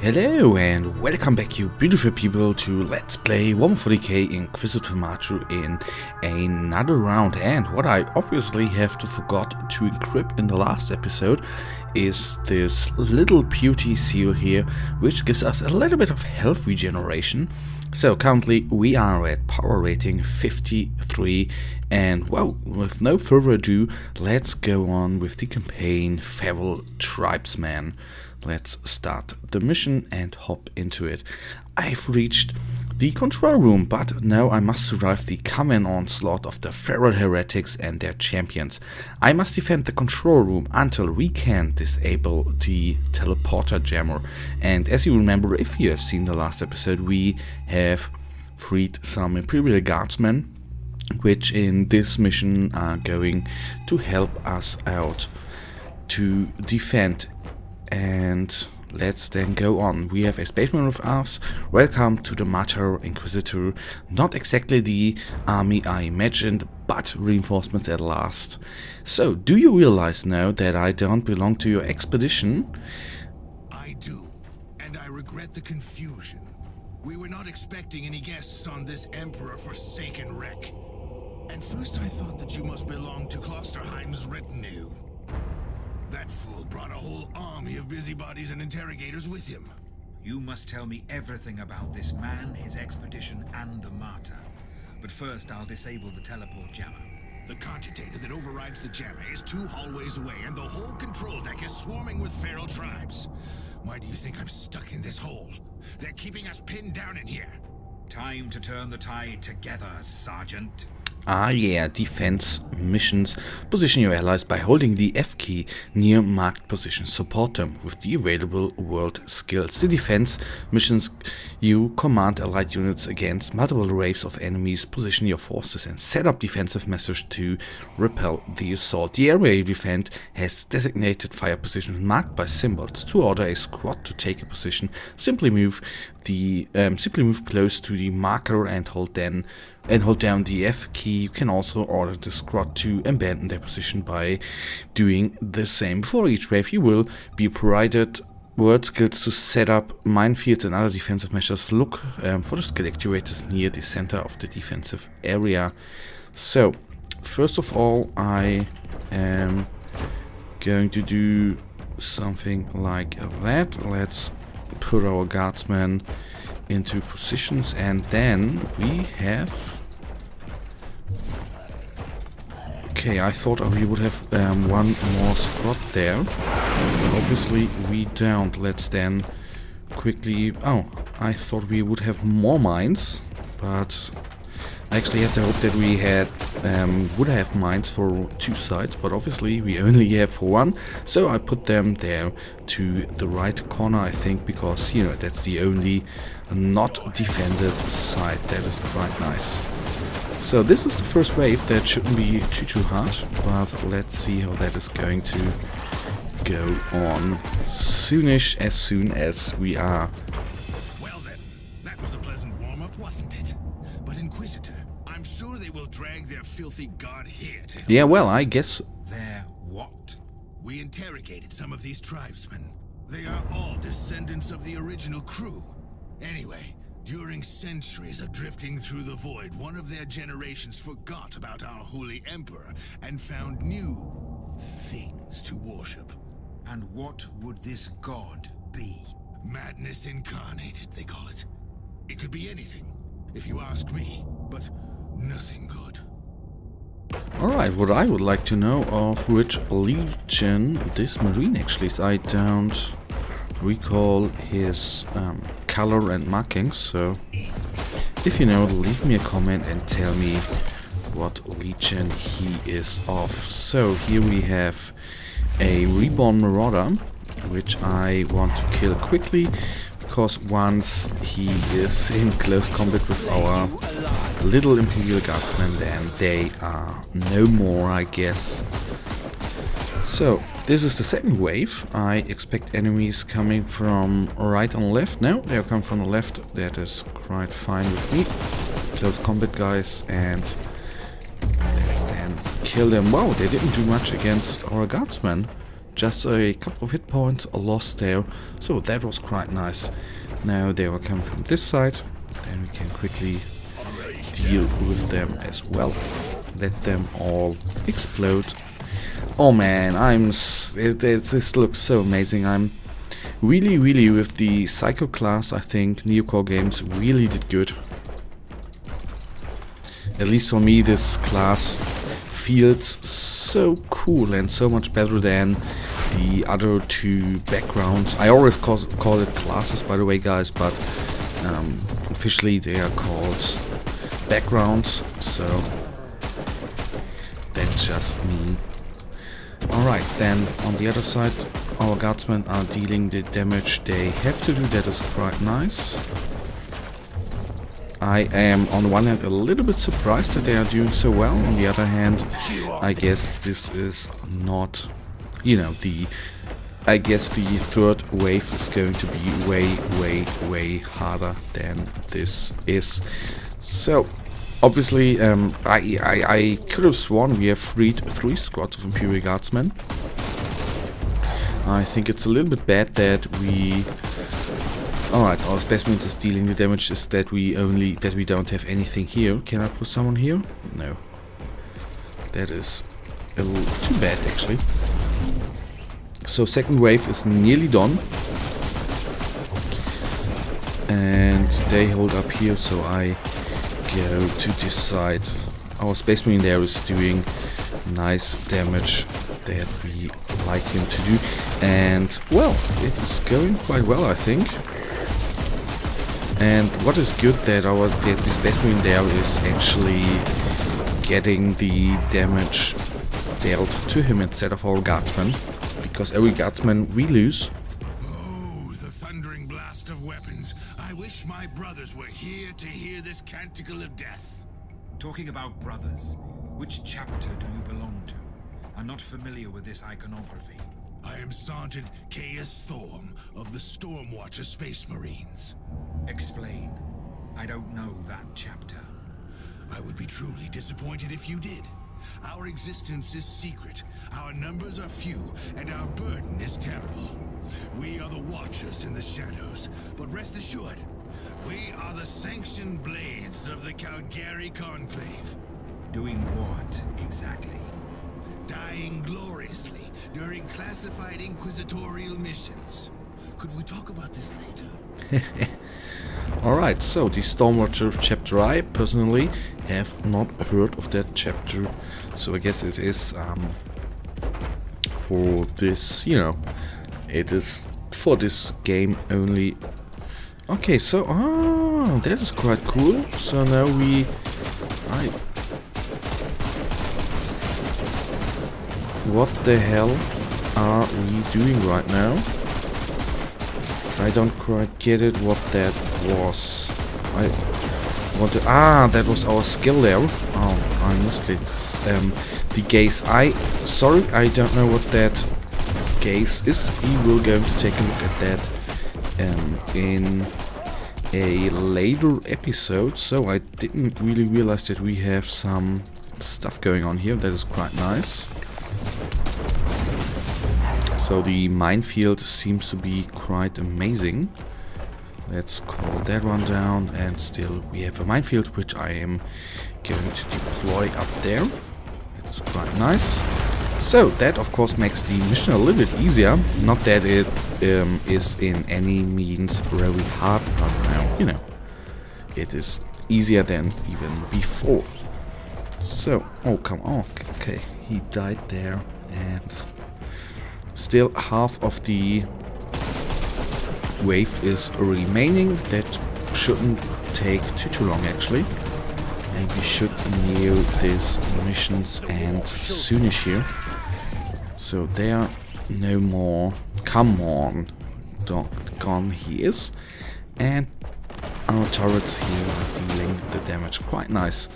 Hello and welcome back, you beautiful people, to Let's Play Warhammer 40k Inquisitor Martyr in another round. And what I obviously have to forgot to equip in the last episode is this little beauty seal here, which gives us a little bit of health regeneration. So currently we are at power rating 53, and well, with no further ado, let's go on with the campaign Feral Tribesman. Let's start the mission and hop into it. I've reached the control room, but now I must survive the common onslaught of the feral heretics and their champions. I must defend the control room until we can disable the teleporter jammer. And as you remember, if you have seen the last episode, we have freed some Imperial Guardsmen, which in this mission are going to help us out to defend. And let's then go on. We have a spaceman with us. Welcome to the Martyr Inquisitor. Not exactly the army I imagined, but reinforcements at last. So, do you realize now that I don't belong to your expedition? I do, and I regret the confusion. We were not expecting any guests on this Emperor-forsaken wreck. And first I thought that you must belong to Klosterheim's retinue. That fool brought a whole army of busybodies and interrogators with him. You must tell me everything about this man, his expedition, and the Martyr. But first, I'll disable the teleport jammer. The cogitator that overrides the jammer is 2 hallways away, and the whole control deck is swarming with feral tribes. Why do you think I'm stuck in this hole? They're keeping us pinned down in here. Time to turn the tide together, Sergeant. Ah yeah, defense missions. Position your allies by holding the F key near marked positions. Support them with the available world skills. The defense missions, you command allied units against multiple waves of enemies, position your forces and set up defensive measures to repel the assault. The area you defend has designated fire positions marked by symbols. To order a squad to take a position, simply move close to the marker and hold down the F key. You can also order the squad to abandon their position by doing the same. Before each wave, you will be provided word skills to set up minefields and other defensive measures. Look for the skill activators near the center of the defensive area. So, first of all, I am going to do something like that. Let's put our guardsmen into positions, and then we have... Okay, I thought we would have one more squad there, but obviously we don't. Let's then quickly... Oh, I thought we would have more mines, but I actually had to hope that we would have mines for 2 sides, but obviously we only have for 1. So I put them there to the right corner, I think, because, you know, that's the only not defended side. That is quite nice. So this is the first wave. That shouldn't be too hard, but let's see how that is going to go on soonish, as soon as we are. Well then, that was a pleasant warm-up, wasn't it? But Inquisitor, I'm sure they will drag their filthy god here to help. Yeah, well, I guess... Their what? We interrogated some of these tribesmen. They are all descendants of the original crew. Anyway, during centuries of drifting through the void, one of their generations forgot about our holy emperor and found new things to worship. And what would this god be? Madness incarnated, they call it. It could be anything, if you ask me, but nothing good. Alright, what I would like to know of which legion this marine actually is. I don't recall his color and markings, so if you know, leave me a comment and tell me what legion he is of. So here we have a reborn marauder, which I want to kill quickly, because once he is in close combat with our little Imperial Guardsmen, then they are no more, I guess. So, this is the second wave. I expect enemies coming from right and left. No, they come from the left. That is quite fine with me. Close combat, guys, and let's then kill them. Wow, they didn't do much against our guardsmen. just a couple of hit points lost there, so that was quite nice. Now they will come from this side, and we can quickly deal with them as well. Let them all explode. Oh man, this looks so amazing. I'm really with the Psycho class. I think Neocore Games really did good. At least for me, this class feels so cool and so much better than the other two backgrounds. I always call it classes, by the way, guys, but officially they are called backgrounds, so that's just me. Alright, then on the other side, our guardsmen are dealing the damage they have to do. That is quite nice. I am on the one hand a little bit surprised that they are doing so well. On the other hand, I guess this is not, you know, I guess the third wave is going to be way harder than this is. So obviously, I could have sworn we have freed 3 squads of Imperial Guardsmen. I think it's a little bit bad that we... Alright, our specimens is dealing the damage, is that we don't have anything here. Can I put someone here? No. That is a little too bad, actually. So second wave is nearly done. And they hold up here, so I go to this side. Our Space Marine there is doing nice damage that we like him to do. And, well, it is going quite well, I think. And what is good that the Space Marine there is actually getting the damage dealt to him instead of our Guardsman. Because every Guardsman we lose. Oh, the thundering blast of weapons. I wish my brothers were here to hear this canticle of death. Talking about brothers, which chapter do you belong to? I'm not familiar with this iconography. I am Sergeant Caius Thorm of the Stormwatcher Space Marines. Explain. I don't know that chapter. I would be truly disappointed if you did. Our existence is secret, our numbers are few, and our burden is terrible. We are the Watchers in the shadows, but rest assured, we are the sanctioned blades of the Calgary Conclave. Doing what, exactly? Dying gloriously during classified inquisitorial missions. Could we talk about this later? Alright, so the Stormwatcher chapter, I personally have not heard of that chapter, so I guess it is for this, you know, it is for this game only. Okay, so, that is quite cool. So now what the hell are we doing right now? I don't quite get it what that was. I want to... that was our skill there. Oh, I must it. The gaze. Sorry, I don't know what that gaze is. We will going to take a look at that in a later episode. So I didn't really realize that we have some stuff going on here. That is quite nice. So the minefield seems to be quite amazing. Let's call that one down, and still we have a minefield which I am going to deploy up there. It is quite nice. So that of course makes the mission a little bit easier. Not that it is in any means very hard, but now, you know, it is easier than even before. So, oh come on, okay, he died there, and still half of the wave is remaining. That shouldn't take too long actually. And we should near these missions and soonish here. So they are no more. Come on. Gone he is. And our turrets here are dealing the damage quite nice.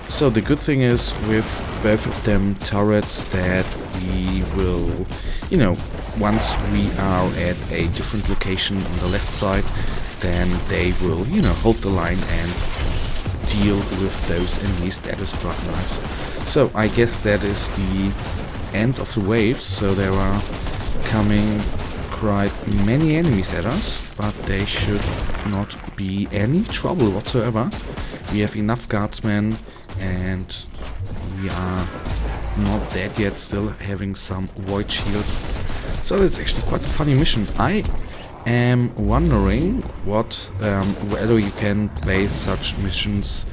So the good thing is with both of them turrets that we will, you know, once we are at a different location on the left side, then they will, you know, hold the line and deal with those enemies. That is quite nice. So I guess that is the end of the wave, so there are coming quite many enemies at us, but they should not be any trouble whatsoever. We have enough guardsmen and we are not dead yet, still having some void shields. So that's actually quite a funny mission. I am wondering whether you can play such missions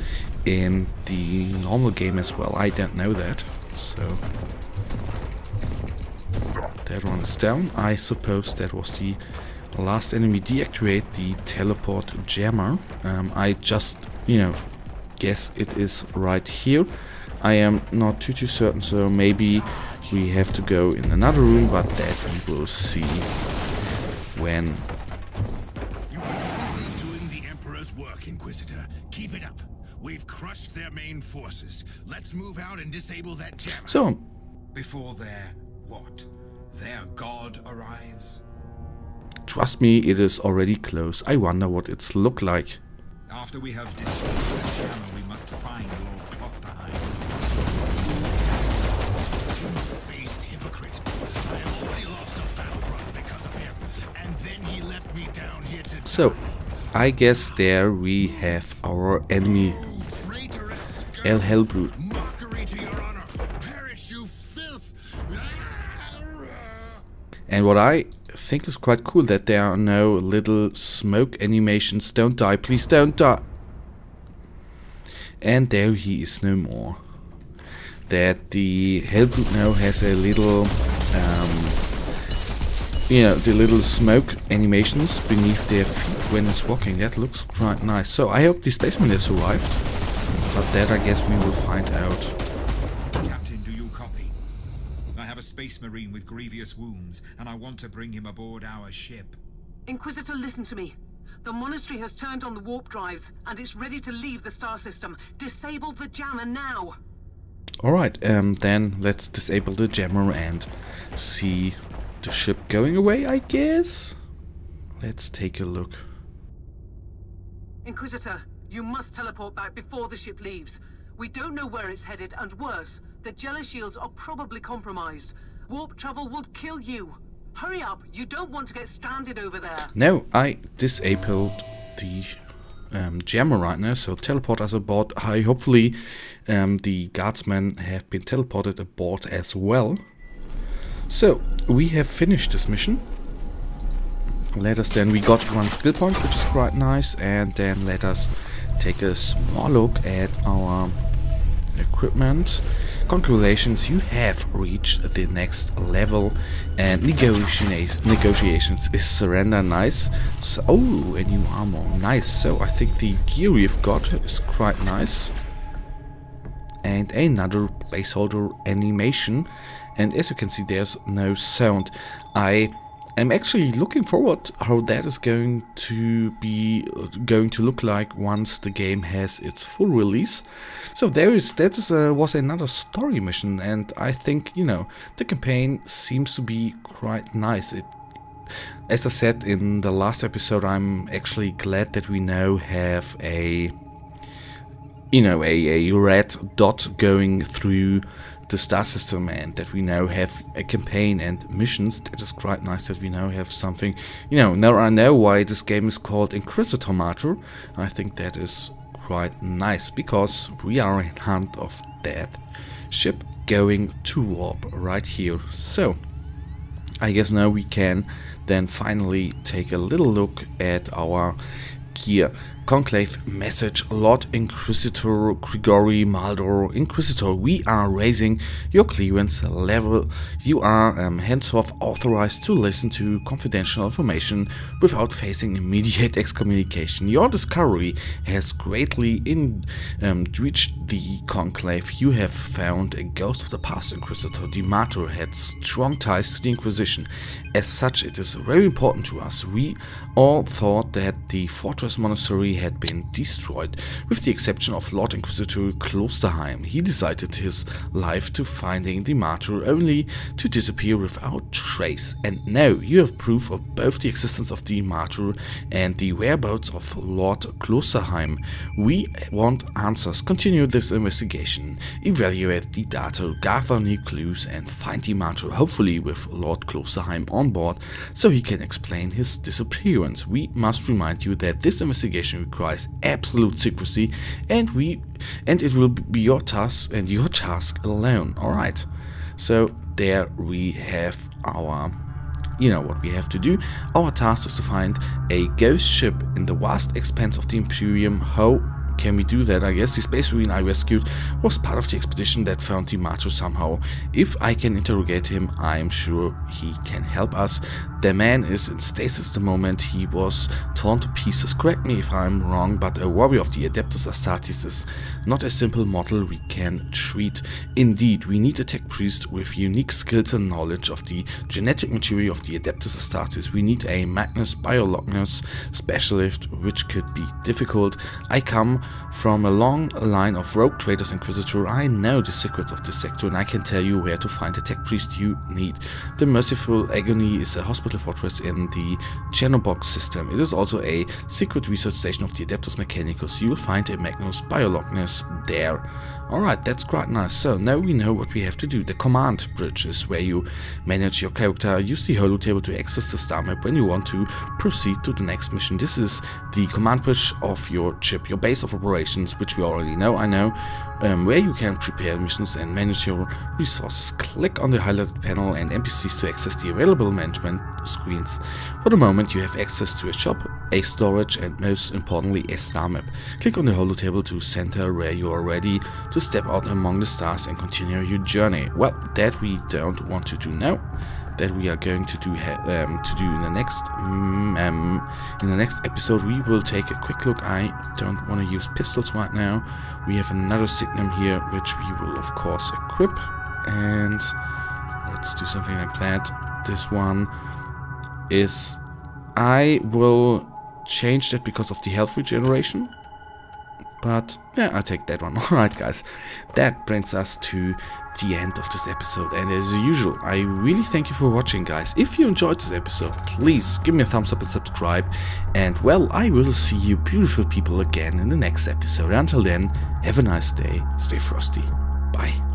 in the normal game as well. I don't know that. So that one is down. I suppose that was the last enemy. Deactivate the teleport jammer. I just, guess it is right here. I am not too certain, so maybe we have to go in another room, but that we will see when. You are truly doing the Emperor's work, Inquisitor. Keep it up. We've crushed their main forces. Let's move out and disable that jammer. So, Before their what? Their god arrives? trust me, it is already close. I wonder what it's look like. After we have destroyed the jammer, we must find Lord Klosterheim. Two-faced hypocrite. I have already lost a battle brother because of him. And then he left me down here to So, I guess there we have our enemy, traitorous El Hellbrute. mockery to your honor. Perish, you filth. And what I think is quite cool, that there are no little smoke animations. Don't die, please don't die. And there he is no more. That the Hellbrute now has a little, the little smoke animations beneath their feet when it's walking. That looks quite nice. So I hope the Tribesman has survived. But that I guess we will find out. Captain, do you copy? I have a space marine with grievous wounds, and I want to bring him aboard our ship. Inquisitor, listen to me. The monastery has turned on the warp drives, and it's ready to leave the star system. Disable the jammer now. Alright, then let's disable the jammer and see the ship going away, I guess. Let's take a look. Inquisitor, you must teleport back before the ship leaves. We don't know where it's headed, and worse, the Jealous shields are probably compromised. Warp travel will kill you. Hurry up, you don't want to get stranded over there. No, I disabled the jammer right now, so teleport us aboard. Hopefully the guardsmen have been teleported aboard as well. So, we have finished this mission. Let us then, we got one skill point, which is quite nice, and then let us take a small look at our equipment. Congratulations, you have reached the next level, and negotiations is surrender. Nice. So, oh, a new armor. Nice. So I think the gear we've got is quite nice. And another placeholder animation. And as you can see, there's no sound. I am actually looking forward how that is going to look like once the game has its full release. So that was another story mission, and I think the campaign seems to be quite nice. As I said in the last episode, I'm actually glad that we now have a red dot going through the star system, and that we now have a campaign and missions. That is quite nice that we now have something. Now I know why this game is called Inquisitor Martyr. I think that is quite nice, because we are in hunt of that ship going to warp right here. So I guess now we can then finally take a little look at our gear. Conclave message: Lord Inquisitor Grigori Maldor. Inquisitor, we are raising your clearance level. You are henceforth authorized to listen to confidential information without facing immediate excommunication. Your discovery has greatly enriched the Conclave. You have found a ghost of the past. Inquisitor, the Martyr had strong ties to the Inquisition. As such, it is very important to us. We all thought that the fortress Martyr's monastery had been destroyed, with the exception of Lord Inquisitor Klosterheim. He decided his life to finding the Martyr only to disappear without trace. And now you have proof of both the existence of the Martyr and the whereabouts of Lord Klosterheim. We want answers. Continue this investigation, evaluate the data, gather new clues and find the Martyr, hopefully with Lord Klosterheim on board so he can explain his disappearance. We must remind you that this investigation requires absolute secrecy and it will be your task and your task alone. Alright, so there we have our, what we have to do. Our task is to find a ghost ship in the vast expanse of the Imperium. How can we do that? I guess the Space Marine I rescued was part of the expedition that found the Martyr somehow. If I can interrogate him, I'm sure he can help us. The man is in stasis at the moment. He was torn to pieces. Correct me if I'm wrong, but a warrior of the Adeptus Astartes is not a simple mortal we can treat. Indeed, we need a tech priest with unique skills and knowledge of the genetic material of the Adeptus Astartes. We need a Magnus Biolognus specialist, which could be difficult. I come from a long line of rogue traders, Inquisitor. I know the secrets of this sector and I can tell you where to find the tech priest you need. The Merciful Agony is a hospital fortress in the Chernobog system. It is also a secret research station of the Adeptus Mechanicus. You will find a Magnus Biolognus there. Alright, that's quite nice. So now we know what we have to do. The command bridge is where you manage your character. Use the holotable to access the star map when you want to proceed to the next mission. This is the command bridge of your ship, your base of operations, which we already know, where you can prepare missions and manage your resources. Click on the highlighted panel and NPCs to access the available management screens. For the moment you have access to a shop, a storage and most importantly a star map. Click on the holotable to center where you are ready to step out among the stars and continue your journey. Well, that we don't want to do now. That we are going to do in the next episode. We will take a quick look. I don't want to use pistols right now. We have another signum here, which we will of course equip, and let's do something like that. This one is, I will change that because of the health regeneration. But yeah, I'll take that one. Alright guys, that brings us to the end of this episode, and as usual, I really thank you for watching guys. If you enjoyed this episode, please give me a thumbs up and subscribe, and well, I will see you beautiful people again in the next episode. Until then, have a nice day, stay frosty, bye.